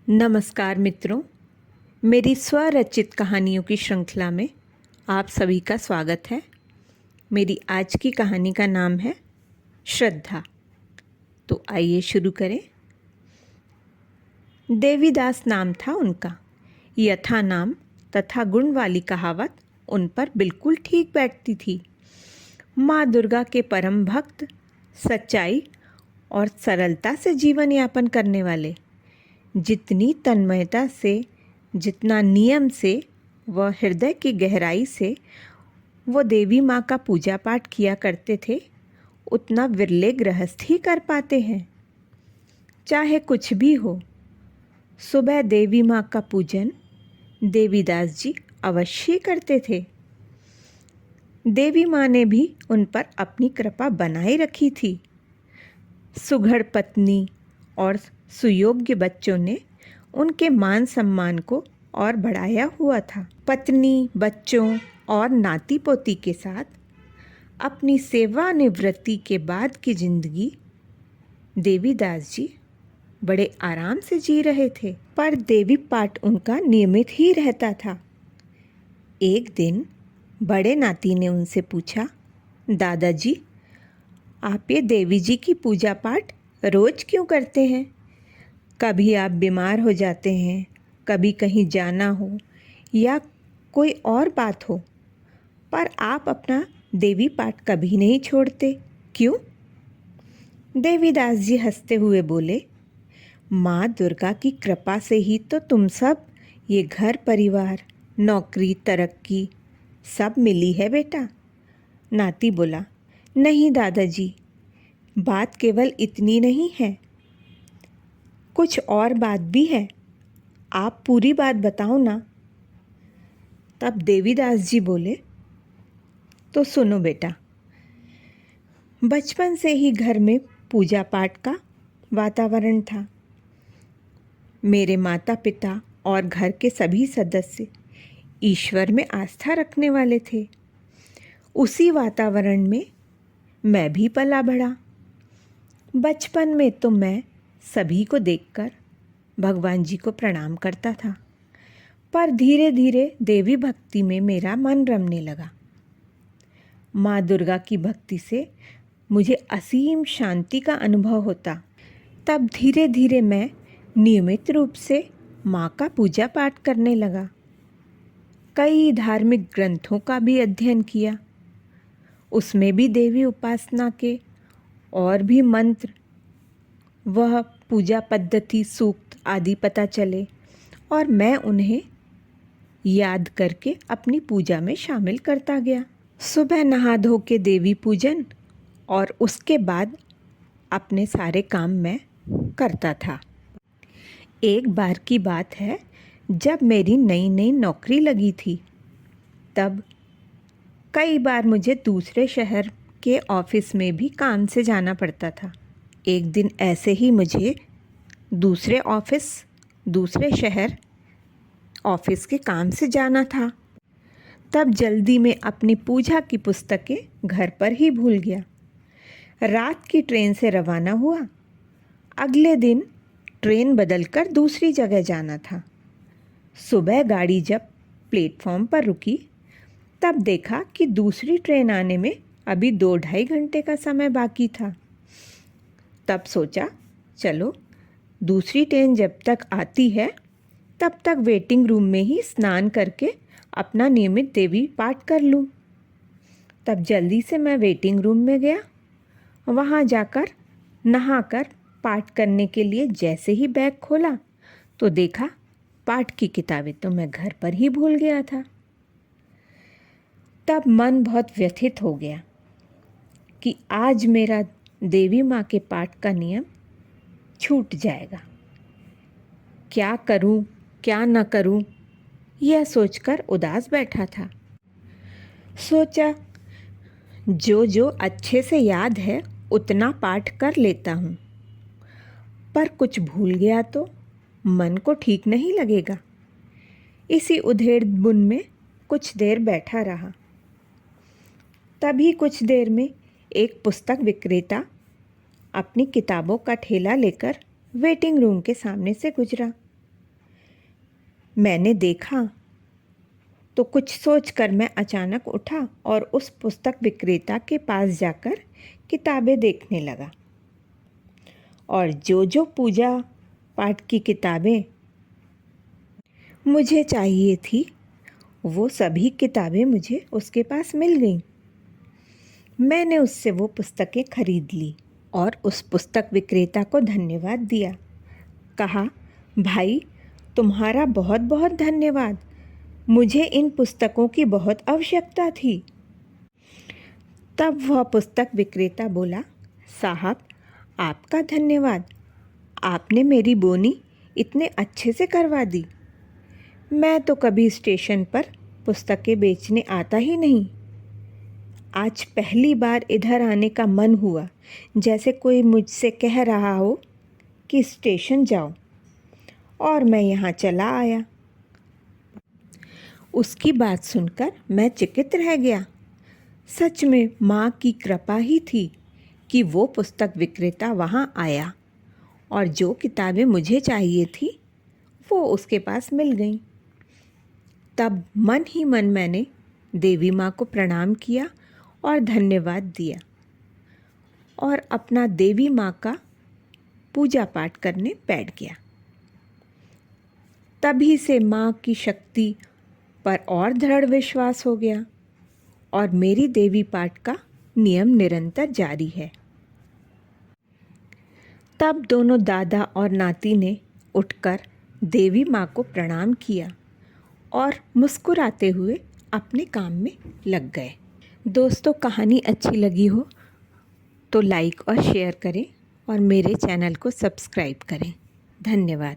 नमस्कार मित्रों, मेरी स्वरचित कहानियों की श्रृंखला में आप सभी का स्वागत है। मेरी आज की कहानी का नाम है श्रद्धा। तो आइए शुरू करें। देवीदास नाम था उनका। यथा नाम तथा गुण वाली कहावत उन पर बिल्कुल ठीक बैठती थी। माँ दुर्गा के परम भक्त, सच्चाई और सरलता से जीवन यापन करने वाले, जितनी तन्मयता से, जितना नियम से व हृदय की गहराई से वो देवी माँ का पूजा पाठ किया करते थे, उतना विरले गृहस्थ ही कर पाते हैं। चाहे कुछ भी हो, सुबह देवी माँ का पूजन देवीदास जी अवश्य करते थे। देवी माँ ने भी उन पर अपनी कृपा बनाए रखी थी। सुघड़ पत्नी और सुयोग्य बच्चों ने उनके मान सम्मान को और बढ़ाया हुआ था। पत्नी, बच्चों और नाती पोती के साथ अपनी सेवानिवृत्ति के बाद की जिंदगी देवीदास जी बड़े आराम से जी रहे थे, पर देवी पाठ उनका नियमित ही रहता था। एक दिन बड़े नाती ने उनसे पूछा, दादाजी, आप ये देवी जी की पूजा पाठ रोज क्यों करते हैं? कभी आप बीमार हो जाते हैं, कभी कहीं जाना हो या कोई और बात हो, पर आप अपना देवी पाठ कभी नहीं छोड़ते, क्यों? देवीदास जी हंसते हुए बोले, माँ दुर्गा की कृपा से ही तो तुम सब, ये घर परिवार, नौकरी, तरक्की सब मिली है बेटा। नाती बोला, नहीं दादाजी, बात केवल इतनी नहीं है, कुछ और बात भी है। आप पूरी बात बताओ ना। तब देवीदास जी बोले, तो सुनो बेटा। बचपन से ही घर में पूजा पाठ का वातावरण था। मेरे माता पिता और घर के सभी सदस्य ईश्वर में आस्था रखने वाले थे। उसी वातावरण में मैं भी पला बढ़ा। बचपन में तो मैं सभी को देखकर भगवान जी को प्रणाम करता था, पर धीरे धीरे देवी भक्ति में मेरा मन रमने लगा। माँ दुर्गा की भक्ति से मुझे असीम शांति का अनुभव होता। तब धीरे धीरे मैं नियमित रूप से माँ का पूजा पाठ करने लगा। कई धार्मिक ग्रंथों का भी अध्ययन किया। उसमें भी देवी उपासना के और भी मंत्र, वह पूजा पद्धति, सूक्त आदि पता चले और मैं उन्हें याद करके अपनी पूजा में शामिल करता गया। सुबह नहा धो के देवी पूजन और उसके बाद अपने सारे काम मैं करता था। एक बार की बात है, जब मेरी नई नई नौकरी लगी थी, तब कई बार मुझे दूसरे शहर के ऑफिस में भी काम से जाना पड़ता था। एक दिन ऐसे ही मुझे दूसरे शहर ऑफिस के काम से जाना था। तब जल्दी में अपनी पूजा की पुस्तकें घर पर ही भूल गया। रात की ट्रेन से रवाना हुआ। अगले दिन ट्रेन बदलकर दूसरी जगह जाना था। सुबह गाड़ी जब प्लेटफॉर्म पर रुकी, तब देखा कि दूसरी ट्रेन आने में अभी 2-2.5 घंटे का समय बाकी था। तब सोचा, चलो दूसरी ट्रेन जब तक आती है, तब तक वेटिंग रूम में ही स्नान करके अपना नियमित देवी पाठ कर लूँ। तब जल्दी से मैं वेटिंग रूम में गया। वहाँ जाकर नहाकर पाठ करने के लिए जैसे ही बैग खोला, तो देखा पाठ की किताबें तो मैं घर पर ही भूल गया था। तब मन बहुत व्यथित हो गया कि आज मेरा देवी माँ के पाठ का नियम छूट जाएगा। क्या करूं, क्या न करूं, यह सोचकर उदास बैठा था। सोचा, जो जो अच्छे से याद है उतना पाठ कर लेता हूँ, पर कुछ भूल गया तो मन को ठीक नहीं लगेगा। इसी उधेड़ बुन में कुछ देर बैठा रहा। तभी कुछ देर में एक पुस्तक विक्रेता अपनी किताबों का ठेला लेकर वेटिंग रूम के सामने से गुजरा। मैंने देखा तो कुछ सोचकर मैं अचानक उठा और उस पुस्तक विक्रेता के पास जाकर किताबें देखने लगा। और जो पूजा पाठ की किताबें मुझे चाहिए थी वो सभी किताबें मुझे उसके पास मिल गईं। मैंने उससे वो पुस्तकें खरीद ली और उस पुस्तक विक्रेता को धन्यवाद दिया। कहा, भाई तुम्हारा बहुत बहुत धन्यवाद, मुझे इन पुस्तकों की बहुत आवश्यकता थी। तब वह पुस्तक विक्रेता बोला, साहब आपका धन्यवाद, आपने मेरी बोनी इतने अच्छे से करवा दी। मैं तो कभी स्टेशन पर पुस्तकें बेचने आता ही नहीं। आज पहली बार इधर आने का मन हुआ, जैसे कोई मुझसे कह रहा हो कि स्टेशन जाओ, और मैं यहाँ चला आया। उसकी बात सुनकर मैं चकित रह गया। सच में माँ की कृपा ही थी कि वो पुस्तक विक्रेता वहाँ आया और जो किताबें मुझे चाहिए थी वो उसके पास मिल गईं। तब मन ही मन मैंने देवी माँ को प्रणाम किया और धन्यवाद दिया और अपना देवी माँ का पूजा पाठ करने बैठ गया। तभी से माँ की शक्ति पर और दृढ़ विश्वास हो गया और मेरी देवी पाठ का नियम निरंतर जारी है। तब दोनों दादा और नाती ने उठकर देवी माँ को प्रणाम किया और मुस्कुराते हुए अपने काम में लग गए। दोस्तों, कहानी अच्छी लगी हो तो लाइक और शेयर करें और मेरे चैनल को सब्सक्राइब करें। धन्यवाद।